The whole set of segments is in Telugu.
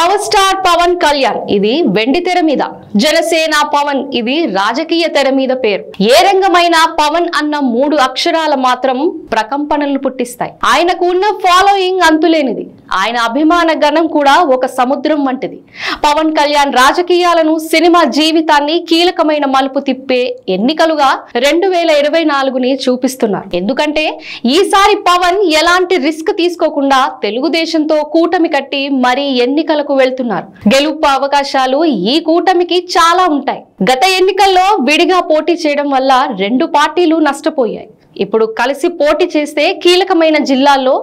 పవర్ స్టార్ పవన్ కళ్యాణ్ ఇది వెండి తెర మీద, జనసేన పవన్ ఇది రాజకీయ తెర మీద పేరు. ఏ రంగమైన పవన్ అన్న 3 అక్షరాల మాత్రం ప్రకంపనలు పుట్టిస్తాయి. ఆయనకు ఉన్న ఫాలోయింగ్ అంతులేనిది. ఆయన అభిమాన గణం కూడా ఒక సముద్రం వంటిది. పవన్ కళ్యాణ్ రాజకీయాలను, సినిమా జీవితాన్ని కీలకమైన మలుపు తిప్పే ఎన్నికలుగా 2024ని చూపిస్తున్నారు. ఎందుకంటే ఈసారి పవన్ ఎలాంటి రిస్క్ తీసుకోకుండా తెలుగుదేశంతో కూటమి కట్టి మరీ ఎన్నికలకు వెళ్తున్నారు. గెలుపు అవకాశాలు ఈ కూటమికి చాలా ఉంటాయి. గత ఎన్నికల్లో విడిగా పోటీ చేయడం వల్ల 2 పార్టీలు నష్టపోయాయి. ఇప్పుడు కలిసి పోటీ చేస్తే కీలకమైన జిల్లాల్లో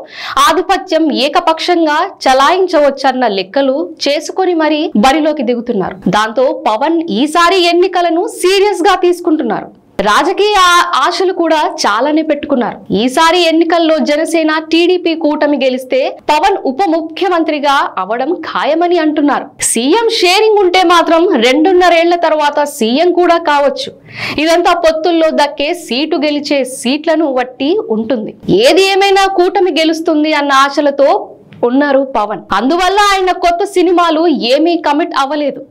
ఆధిపత్యం ఏకపక్షంగా చలాయించవచ్చన్న లెక్కలు చేసుకొని మరీ బరిలోకి దిగుతున్నారు. దాంతో పవన్ ఈసారి ఎన్నికలను సీరియస్ గా తీసుకుంటున్నారు. రాజకీయ ఆశలు కూడా చాలానే పెట్టుకున్నారు. ఈసారి ఎన్నికల్లో జనసేన టీడీపీ కూటమి గెలిస్తే పవన్ ఉప ముఖ్యమంత్రిగా అవడం ఖాయమని అంటున్నారు. సీఎం షేరింగ్ ఉంటే మాత్రం 2.5 ఏళ్ల తర్వాత సీఎం కూడా కావచ్చు. ఇదంతా పొత్తుల్లో దక్కే సీటు గెలిచే సీట్లను బట్టి ఉంటుంది. ఏది ఏమైనా కూటమి గెలుస్తుంది అన్న ఆశలతో ఉన్నారు పవన్. అందువల్ల ఆయన కొత్త సినిమాలు ఏమీ కమిట్ అవ్వలేదు.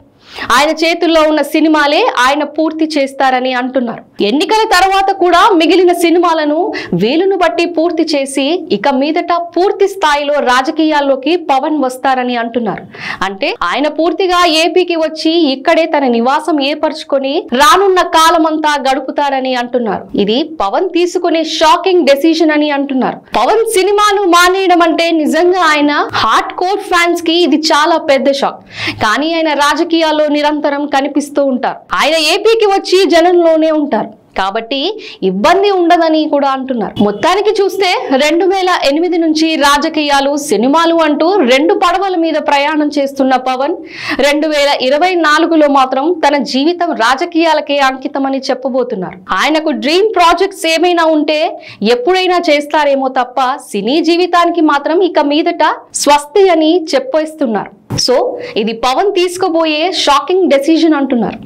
ఆయన చేతుల్లో ఉన్న సినిమాలే ఆయన పూర్తి చేస్తారని అంటున్నారు. ఎన్నికల తర్వాత కూడా మిగిలిన సినిమాలను వీలును బట్టి పూర్తి చేసి ఇక మీదట పూర్తి స్థాయిలో రాజకీయాల్లోకి పవన్ వస్తారని అంటున్నారు. అంటే ఆయన పూర్తిగా ఏపీకి వచ్చి ఇక్కడే తన నివాసం ఏర్పరచుకొని రానున్న కాలమంతా గడుపుతారని అంటున్నారు. ఇది పవన్ తీసుకునే షాకింగ్ డెసిషన్ అని అంటున్నారు. పవన్ సినిమాలు మానేయడం అంటే నిజంగా ఆయన హార్డ్ కోర్ ఫ్యాన్స్ కి ఇది చాలా పెద్ద షాక్. కానీ ఆయన రాజకీయాల్లో నిరంతరం కనిపిస్తూ ఉంటారు. ఆయన ఏపీకి వచ్చి జనంలోనే ఉంటారు కాబట్టి ఇబ్బంది ఉండదని కూడా అంటున్నారు. మొత్తానికి చూస్తే 2008 నుంచి రాజకీయాలు, సినిమాలు అంటూ 2 పడవల మీద ప్రయాణం చేస్తున్న పవన్ 2024లో మాత్రం తన జీవితం రాజకీయాలకే అంకితమని చెప్పబోతున్నారు. ఆయనకు డ్రీమ్ ప్రాజెక్ట్స్ ఏమైనా ఉంటే ఎప్పుడైనా చేస్తారేమో తప్ప సినీ జీవితానికి మాత్రం ఇక మీదట స్వస్తి అని చెప్పేస్తున్నారు. సో ఇది పవన్ తీసుకోబోయే షాకింగ్ డెసిషన్ అంటున్నారు.